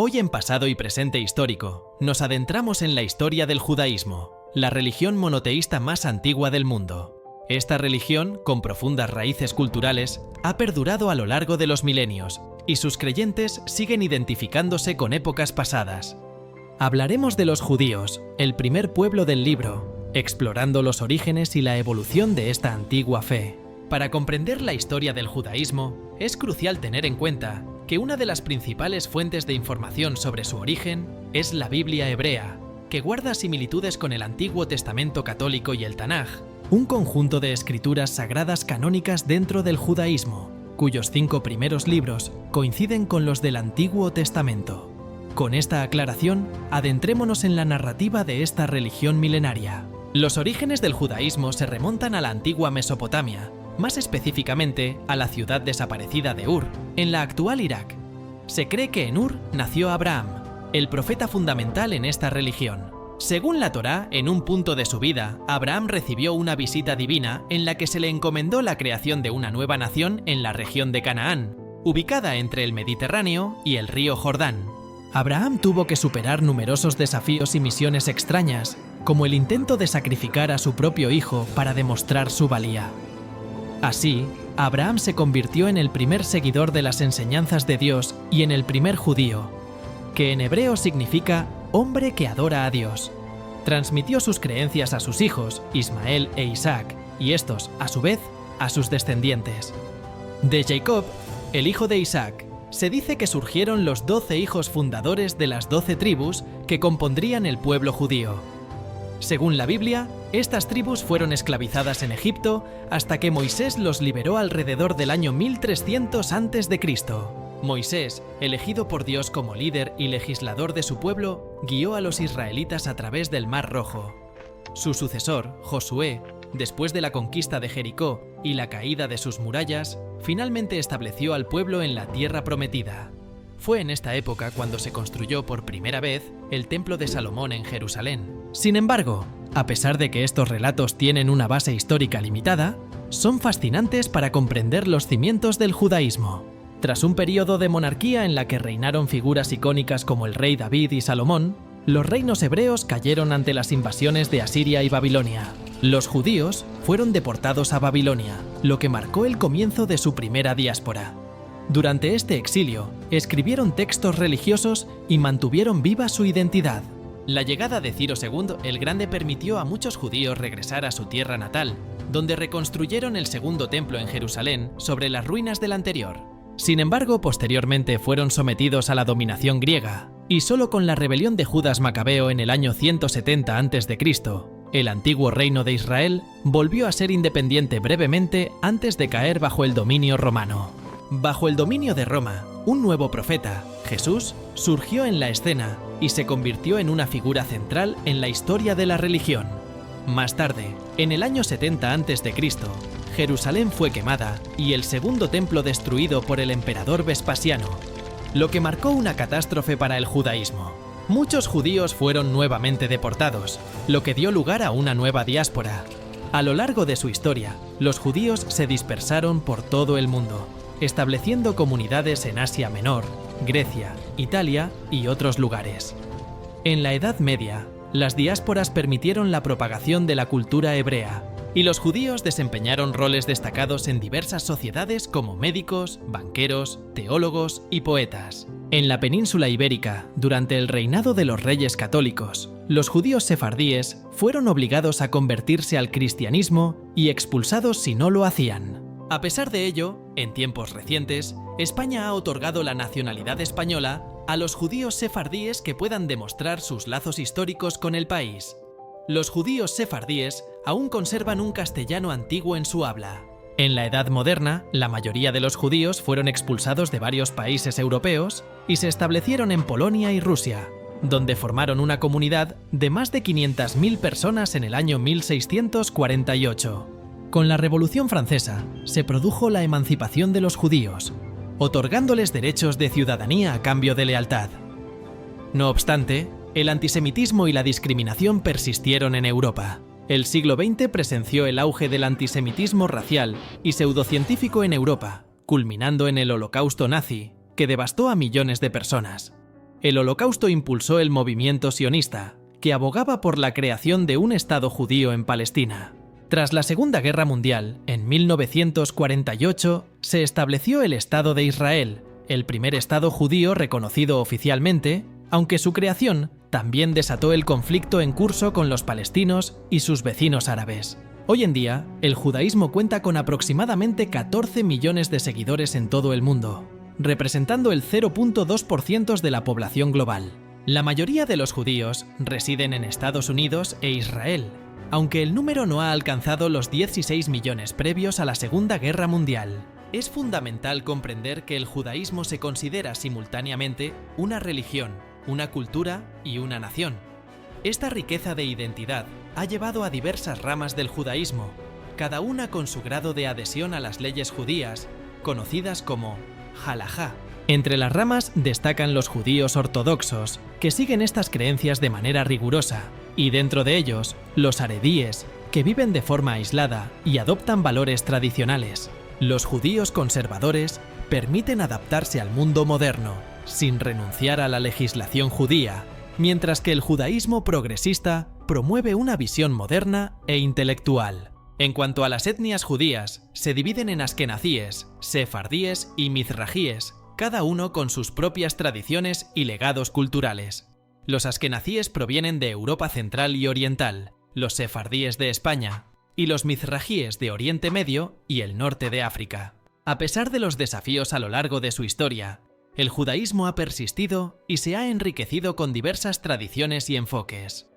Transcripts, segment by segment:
Hoy en Pasado y Presente Histórico, nos adentramos en la historia del judaísmo, la religión monoteísta más antigua del mundo. Esta religión, con profundas raíces culturales, ha perdurado a lo largo de los milenios, y sus creyentes siguen identificándose con épocas pasadas. Hablaremos de los judíos, el primer pueblo del libro, explorando los orígenes y la evolución de esta antigua fe. Para comprender la historia del judaísmo, es crucial tener en cuenta que una de las principales fuentes de información sobre su origen es la Biblia hebrea, que guarda similitudes con el Antiguo Testamento católico y el Tanaj, un conjunto de escrituras sagradas canónicas dentro del judaísmo, cuyos 5 primeros libros coinciden con los del Antiguo Testamento. Con esta aclaración, adentrémonos en la narrativa de esta religión milenaria. Los orígenes del judaísmo se remontan a la antigua Mesopotamia, más específicamente a la ciudad desaparecida de Ur, en la actual Irak. Se cree que en Ur nació Abraham, el profeta fundamental en esta religión. Según la Torá, en un punto de su vida, Abraham recibió una visita divina en la que se le encomendó la creación de una nueva nación en la región de Canaán, ubicada entre el Mediterráneo y el río Jordán. Abraham tuvo que superar numerosos desafíos y misiones extrañas, como el intento de sacrificar a su propio hijo para demostrar su valía. Así, Abraham se convirtió en el primer seguidor de las enseñanzas de Dios y en el primer judío, que en hebreo significa hombre que adora a Dios. Transmitió sus creencias a sus hijos, Ismael e Isaac, y estos, a su vez, a sus descendientes. De Jacob, el hijo de Isaac, se dice que surgieron los 12 hijos fundadores de las 12 tribus que compondrían el pueblo judío. Según la Biblia, estas tribus fueron esclavizadas en Egipto hasta que Moisés los liberó alrededor del año 1300 a.C. Moisés, elegido por Dios como líder y legislador de su pueblo, guió a los israelitas a través del Mar Rojo. Su sucesor, Josué, después de la conquista de Jericó y la caída de sus murallas, finalmente estableció al pueblo en la tierra prometida. Fue en esta época cuando se construyó por primera vez el Templo de Salomón en Jerusalén. Sin embargo, a pesar de que estos relatos tienen una base histórica limitada, son fascinantes para comprender los cimientos del judaísmo. Tras un periodo de monarquía en la que reinaron figuras icónicas como el rey David y Salomón, los reinos hebreos cayeron ante las invasiones de Asiria y Babilonia. Los judíos fueron deportados a Babilonia, lo que marcó el comienzo de su primera diáspora. Durante este exilio, escribieron textos religiosos y mantuvieron viva su identidad. La llegada de Ciro II el Grande permitió a muchos judíos regresar a su tierra natal, donde reconstruyeron el segundo templo en Jerusalén sobre las ruinas del anterior. Sin embargo, posteriormente fueron sometidos a la dominación griega, y solo con la rebelión de Judas Macabeo en el año 170 a.C., el antiguo reino de Israel volvió a ser independiente brevemente antes de caer bajo el dominio romano. Bajo el dominio de Roma, un nuevo profeta, Jesús, surgió en la escena y se convirtió en una figura central en la historia de la religión. Más tarde, en el año 70 a.C., Jerusalén fue quemada y el segundo templo destruido por el emperador Vespasiano, lo que marcó una catástrofe para el judaísmo. Muchos judíos fueron nuevamente deportados, lo que dio lugar a una nueva diáspora. A lo largo de su historia, los judíos se dispersaron por todo el mundo, estableciendo comunidades en Asia Menor, Grecia, Italia y otros lugares. En la Edad Media, las diásporas permitieron la propagación de la cultura hebrea, y los judíos desempeñaron roles destacados en diversas sociedades como médicos, banqueros, teólogos y poetas. En la península ibérica, durante el reinado de los reyes católicos, los judíos sefardíes fueron obligados a convertirse al cristianismo y expulsados si no lo hacían. A pesar de ello, en tiempos recientes, España ha otorgado la nacionalidad española a los judíos sefardíes que puedan demostrar sus lazos históricos con el país. Los judíos sefardíes aún conservan un castellano antiguo en su habla. En la Edad Moderna, la mayoría de los judíos fueron expulsados de varios países europeos y se establecieron en Polonia y Rusia, donde formaron una comunidad de más de 500.000 personas en el año 1648. Con la Revolución Francesa, se produjo la emancipación de los judíos, otorgándoles derechos de ciudadanía a cambio de lealtad. No obstante, el antisemitismo y la discriminación persistieron en Europa. El siglo XX presenció el auge del antisemitismo racial y pseudocientífico en Europa, culminando en el Holocausto nazi, que devastó a millones de personas. El Holocausto impulsó el movimiento sionista, que abogaba por la creación de un Estado judío en Palestina. Tras la Segunda Guerra Mundial, en 1948, se estableció el Estado de Israel, el primer Estado judío reconocido oficialmente, aunque su creación también desató el conflicto en curso con los palestinos y sus vecinos árabes. Hoy en día, el judaísmo cuenta con aproximadamente 14 millones de seguidores en todo el mundo, representando el 0.2% de la población global. La mayoría de los judíos residen en Estados Unidos e Israel, aunque el número no ha alcanzado los 16 millones previos a la Segunda Guerra Mundial. Es fundamental comprender que el judaísmo se considera simultáneamente una religión, una cultura y una nación. Esta riqueza de identidad ha llevado a diversas ramas del judaísmo, cada una con su grado de adhesión a las leyes judías, conocidas como halajá. Entre las ramas destacan los judíos ortodoxos, que siguen estas creencias de manera rigurosa, y dentro de ellos, los haredíes, que viven de forma aislada y adoptan valores tradicionales. Los judíos conservadores permiten adaptarse al mundo moderno, sin renunciar a la legislación judía, mientras que el judaísmo progresista promueve una visión moderna e intelectual. En cuanto a las etnias judías, se dividen en askenazíes, sefardíes y mizrajíes, cada uno con sus propias tradiciones y legados culturales. Los askenazíes provienen de Europa Central y Oriental, los sefardíes de España, y los mizrajíes de Oriente Medio y el norte de África. A pesar de los desafíos a lo largo de su historia, el judaísmo ha persistido y se ha enriquecido con diversas tradiciones y enfoques.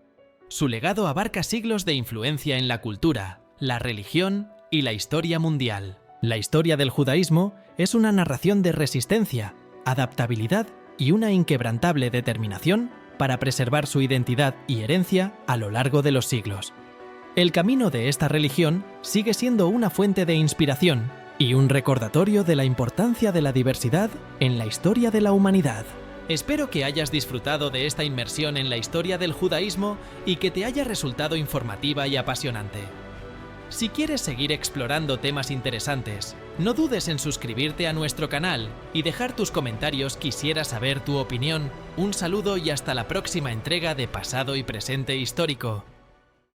Su legado abarca siglos de influencia en la cultura, la religión y la historia mundial. La historia del judaísmo es una narración de resistencia, adaptabilidad y una inquebrantable determinación para preservar su identidad y herencia a lo largo de los siglos. El camino de esta religión sigue siendo una fuente de inspiración y un recordatorio de la importancia de la diversidad en la historia de la humanidad. Espero que hayas disfrutado de esta inmersión en la historia del judaísmo y que te haya resultado informativa y apasionante. Si quieres seguir explorando temas interesantes, no dudes en suscribirte a nuestro canal y dejar tus comentarios. Quisiera saber tu opinión. Un saludo y hasta la próxima entrega de Pasado y Presente Histórico.